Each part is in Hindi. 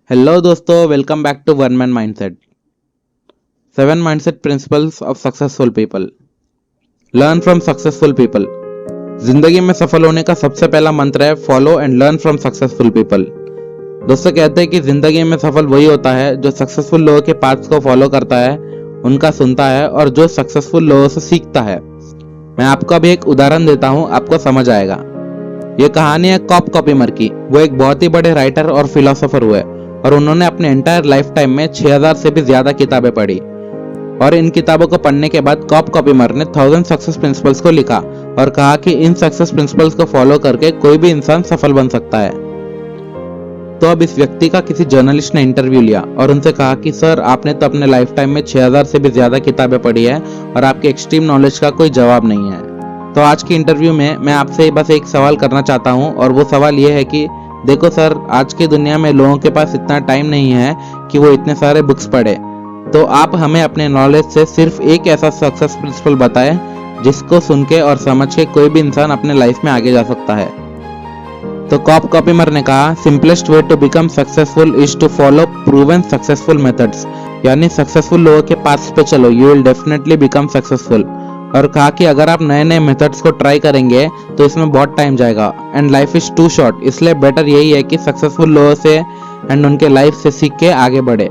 हेलो दोस्तों, welcome back to one man mindset. 7 mindset principles of successful people. Learn from successful people. जिंदगी में सफल होने का सबसे पहला मंत्र है follow and learn from successful people. दोस्तों, कहते हैं कि जिंदगी में सफल वही होता है जो सक्सेसफुल लोगों के पाथ्स को फॉलो करता है, उनका सुनता है और जो सक्सेसफुल लोगों से सीखता है। मैं आपको अभी एक उदाहरण देता हूँ, आपको समझ आएगा। ये कहानी है कॉप कॉपीमर की। वो एक बहुत ही बड़े राइटर और फिलोसोफर हुए और उन्होंने अपने एंटायर लाइफ टाइम में 6000 से भी ज्यादा किताबें पढ़ी। और इन किताबों को पढ़ने के बाद कॉप कॉपीमर ने 1000 सक्सेस प्रिंसिपल्स को लिखा और कहा कि इन सक्सेस प्रिंसिपल्स को फॉलो करके कोई भी इंसान सफल बन सकता है। तो अब इस व्यक्ति का किसी जर्नलिस्ट ने इंटरव्यू लिया और उनसे कहा कि सर, आपने तो अपने लाइफ टाइम में 6000 से भी ज्यादा किताबें पढ़ी है और आपके एक्सट्रीम नॉलेज का कोई जवाब नहीं है। तो आज की इंटरव्यू में मैं आपसे बस एक सवाल करना चाहता हूं और वो सवाल ये है कि देखो सर, आज की दुनिया में लोगों के पास इतना टाइम नहीं है कि वो इतने सारे बुक्स पढ़े। तो आप हमें अपने नॉलेज से सिर्फ एक ऐसा सक्सेस प्रिंसिपल बताएं जिसको सुन के और समझ के कोई भी इंसान अपने लाइफ में आगे जा सकता है। तो कॉप कॉपीमर ने कहा, simplest way to become successful is to follow proven successful methods. यानी सक्सेसफुल लोगों के पास पे चलो, you will definitely become successful. और कहा कि अगर आप नए नए मेथड्स को ट्राई करेंगे तो इसमें बहुत टाइम जाएगा and life is too short, इसलिए बेटर यही है कि सक्सेसफुल लोगों से एंड उनके लाइफ से सीख के आगे बढ़े।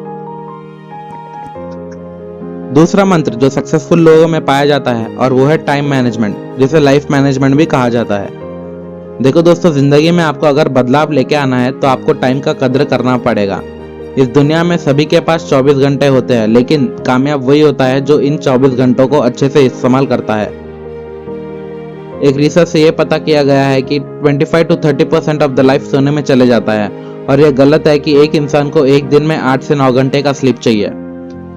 दूसरा मंत्र जो सक्सेसफुल लोगों में पाया जाता है और वो है टाइम मैनेजमेंट, जिसे लाइफ मैनेजमेंट भी कहा जाता है। देखो दोस्तों, जिंदगी में आपको अगर बदलाव लेके आना है तो आपको टाइम का कद्र करना पड़ेगा। इस दुनिया में सभी के पास 24 घंटे होते हैं, लेकिन कामयाब वही होता है जो इन 24 घंटों को अच्छे से इस्तेमाल करता है। एक रिसर्च से यह पता किया गया है कि 25 to 30% ऑफ द लाइफ सोने में चले जाता है और यह गलत है कि एक इंसान को एक दिन में 8 से 9 घंटे का स्लीप चाहिए।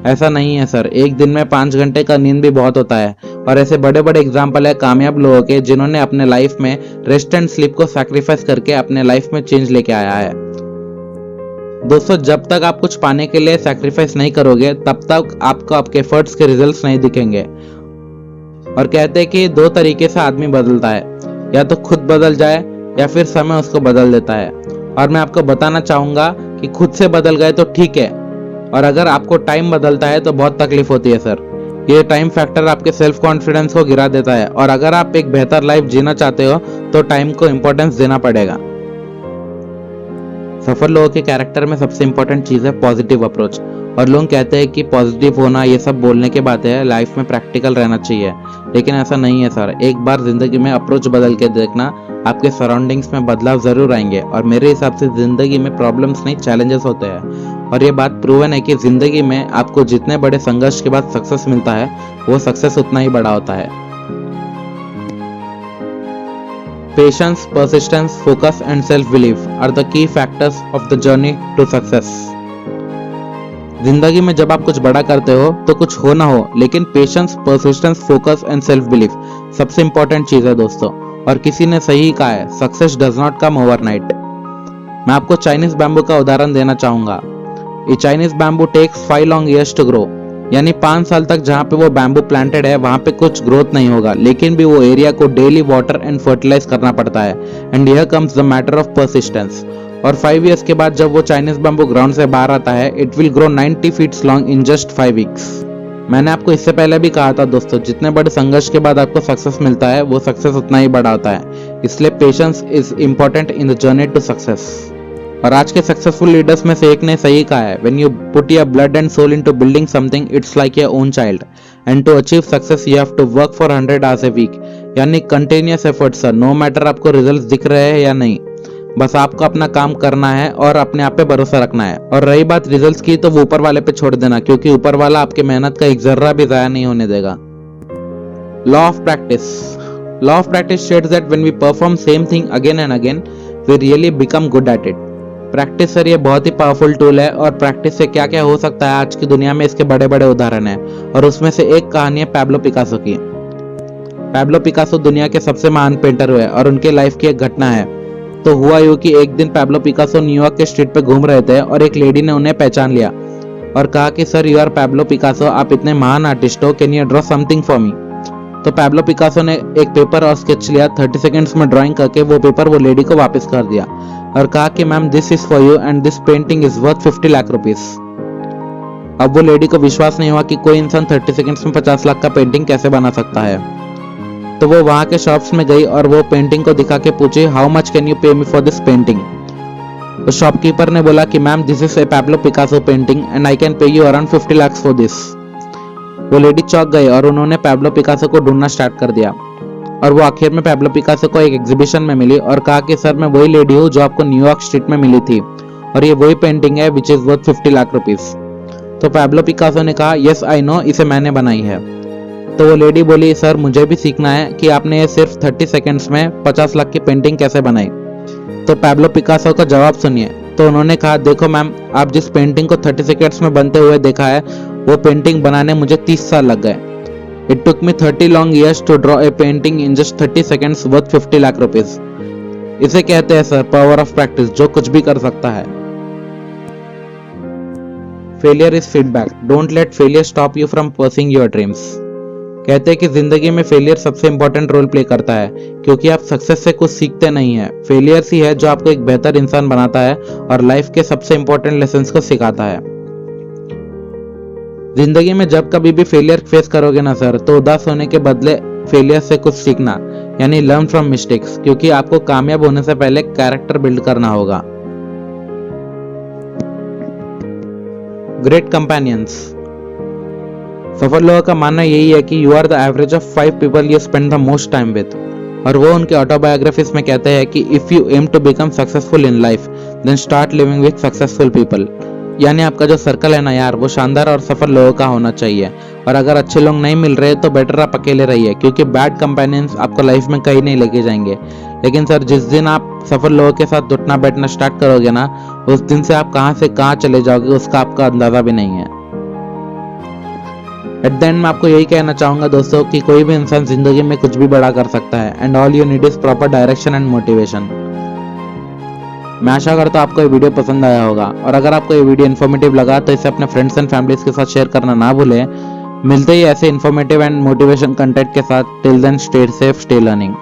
ऐसा नहीं है सर, एक दिन में 5 घंटे का नींद भी बहुत होता है और ऐसे बड़े बड़े एग्जाम्पल है कामयाब लोगों के जिन्होंने अपने लाइफ में रेस्ट एंड स्लीप को सैक्रिफाइस करके अपने लाइफ में चेंज लेके आया है। दोस्तों, जब तक आप कुछ पाने के लिए सैक्रिफाइस नहीं करोगे तब तक आपको आपके एफर्ट्स के रिजल्ट्स नहीं दिखेंगे। और कहते हैं कि 2 तरीके से आदमी बदलता है, या तो खुद बदल जाए या फिर समय उसको बदल देता है। और मैं आपको बताना चाहूंगा कि खुद से बदल गए तो ठीक है, और अगर आपको टाइम बदलता है तो बहुत तकलीफ होती है सर। ये टाइम फैक्टर आपके सेल्फ कॉन्फिडेंस को गिरा देता है और अगर आप एक बेहतर लाइफ जीना चाहते हो तो टाइम को इंपॉर्टेंस देना पड़ेगा। सफल लोगों के कैरेक्टर में सबसे इंपॉर्टेंट चीज है पॉजिटिव अप्रोच। और लोग कहते हैं कि पॉजिटिव होना ये सब बोलने के बातें है, लाइफ में प्रैक्टिकल रहना चाहिए, लेकिन ऐसा नहीं है सर। एक बार जिंदगी में अप्रोच बदल के देखना, आपके सराउंडिंग्स में बदलाव जरूर आएंगे। और मेरे हिसाब से जिंदगी में प्रॉब्लम्स नहीं, चैलेंजेस होते हैं। और ये बात प्रूवन है कि जिंदगी में आपको जितने बड़े संघर्ष के बाद सक्सेस मिलता है वो सक्सेस उतना ही बड़ा होता है। Patience, persistence, focus and self-belief are the key factors of the journey to success. जिंदगी में जब आप कुछ बड़ा करते हो तो कुछ हो ना हो, लेकिन patience, persistence, focus and self belief सबसे इंपॉर्टेंट चीज है दोस्तों। और किसी ने सही कहा है, success does not come overnight. मैं आपको चाइनीज बैम्बू का उदाहरण देना चाहूंगा। ये Chinese bamboo takes 5 long years to grow, यानी 5 साल तक जहाँ पे वो बैम्बू प्लांटेड है वहां पे कुछ ग्रोथ नहीं होगा, लेकिन भी वो एरिया को डेली वाटर एंड फर्टिलाइज करना पड़ता है। And here comes the matter of persistence. और 5 इयर्स के बाद जब वो चाइनीज बैम्बू ग्राउंड से बाहर आता है, it will grow 90 feets long in just 5 weeks. मैंने आपको इससे पहले भी कहा था दोस्तों, जितने बड़े संघर्ष के बाद आपको सक्सेस मिलता है वो सक्सेस उतना ही बड़ा होता है। इसलिए patience is important in the journey to success. और आज के सक्सेसफुल लीडर्स में से एक ने सही कहा है, when you put your blood and soul into building something, it's like your own child and to achieve success you have to work for 100 hours a week. यानी continuous effort sir, no matter आपको रिजल्ट्स दिख रहे हैं या नहीं, बस आपको अपना काम करना है और अपने आप पे भरोसा रखना है। और रही बात रिजल्ट्स की, तो वो ऊपर वाले पे छोड़ देना, क्योंकि ऊपर वाला आपके मेहनत का एक जर्रा भी जाया नहीं होने देगा। Law of practice. Law of practice states that when we perform same thing again and again we really become good at it. Practice sir ये बहुत ही पावरफुल टूल है और प्रैक्टिस से क्या क्या हो सकता है आज की दुनिया में, इसके बड़े बड़े उदाहरण हैं। और उसमें से एक कहानी है पैब्लो पिकासो की। पैब्लो पिकासो दुनिया के सबसे महान पेंटर हुए और उनके लाइफ की एक घटना है। तो हुआ यूं कि एक दिन पैब्लो पिकासो न्यूयॉर्क के स्ट्रीट पे घूम रहे थे और एक लेडी ने उन्हें पहचान लिया और कहा कि sir, you are Pablo Picasso, आप इतने महान आर्टिस्ट हो, can you draw something for me. तो पैब्लो पिकासो ने एक पेपर और स्केच लिया, 30 सेकंड्स में ड्राइंग करके वो पेपर वो लेडी को वापस कर दिया। और कहा कि ma'am this is for you and this painting is worth 50 lakh rupees. अब वो लेडी को विश्वास नहीं हुआ कि कोई इंसान 30 सेकंड्स में 50 लाख का पेंटिंग कैसे बना सकता है। तो वो वहां के शॉप्स में गई और वो पेंटिंग को दिखा के पूछी, हाउ मच कैन यू पे मी फॉर दिस पेंटिंग। तो शॉपकीपर ने बोला कि ma'am this is a Pablo Picasso painting and I can pay you around 50 lakh for this. वो लेडी चौंक गई और उन्होंने पैब्लो पिकासो को ढूंढना स्टार्ट कर दिया और वो आखिर में पैब्लो पिकासो को एक एग्जीबिशन में मिली और कहा कि सर मैं वही लेडी हूँ जो आपको न्यूयॉर्क स्ट्रीट में मिली थी और ये वही पेंटिंग है which is worth 50 lakh rupees. तो पैब्लो पिकासो ने कहा, यस आई नो, इसे मैंने बनाई है। तो वो लेडी बोली, सर मुझे भी सीखना है कि आपने ये सिर्फ 30 सेकंड्स में 50 लाख की पेंटिंग कैसे बनाई। तो पैब्लो पिकासो का जवाब सुनिए। तो उन्होंने कहा, देखो मैम, आप जिस पेंटिंग को 30 सेकंड्स में बनते हुए देखा है वो पेंटिंग बनाने मुझे 30 साल लग गए। It took me 30 long years to draw a painting in just 30 seconds worth 50 lakh rupees. इसे कहते हैं सर पावर ऑफ प्रैक्टिस, जो कुछ भी कर सकता है। Failure is feedback, don't let failure stop you from pursuing your dreams. कहते हैं कि जिंदगी में फेलियर सबसे इंपॉर्टेंट रोल प्ले करता है क्योंकि आप सक्सेस से कुछ सीखते नहीं है। फेलियर ही है जो आपको एक बेहतर इंसान बनाता है और लाइफ के सबसे इंपॉर्टेंट लेसन्स को सिखाता है। जिंदगी में जब कभी भी फेलियर फेस करोगे ना सर, तो उदास होने के बदले फेलियर से कुछ सीखना, यानी लर्न फ्रॉम मिस्टेक्स, क्योंकि आपको कामयाब होने से पहले कैरेक्टर बिल्ड करना होगा। ग्रेट कंपेनियंस, सफल लोगों का मानना यही है कि you are the average of 5 people you spend the most time with. और वो उनके ऑटोबायोग्राफीज में कहते हैं कि if you aim to become successful in life then start living with successful people. यानी आपका जो सर्कल है ना यार, वो शानदार और सफल लोगों का होना चाहिए। और अगर अच्छे लोग नहीं मिल रहे तो बेटर आप अकेले रहिए, क्योंकि बैड कंपेनियंस आपको लाइफ में कहीं नहीं लेके जाएंगे। लेकिन सर जिस दिन आप सफल लोगों के साथ उठना बैठना स्टार्ट करोगे ना, उस दिन से आप कहां से कहां चले जाओगे उसका आपका अंदाजा भी नहीं है। एट द एंड मैं आपको यही कहना चाहूंगा दोस्तों कि कोई भी इंसान जिंदगी में कुछ भी बड़ा कर सकता है and all you need is proper direction and motivation. मैं आशा करता हूं आपको ये वीडियो पसंद आया होगा और अगर आपको ये वीडियो इन्फॉर्मेटिव लगा तो इसे अपने फ्रेंड्स एंड फैमिलीज के साथ शेयर करना ना भूलें। मिलते ही ऐसे इन्फॉर्मेटिव एंड मोटिवेशन कंटेंट के साथ। Till then stay safe, stay learning.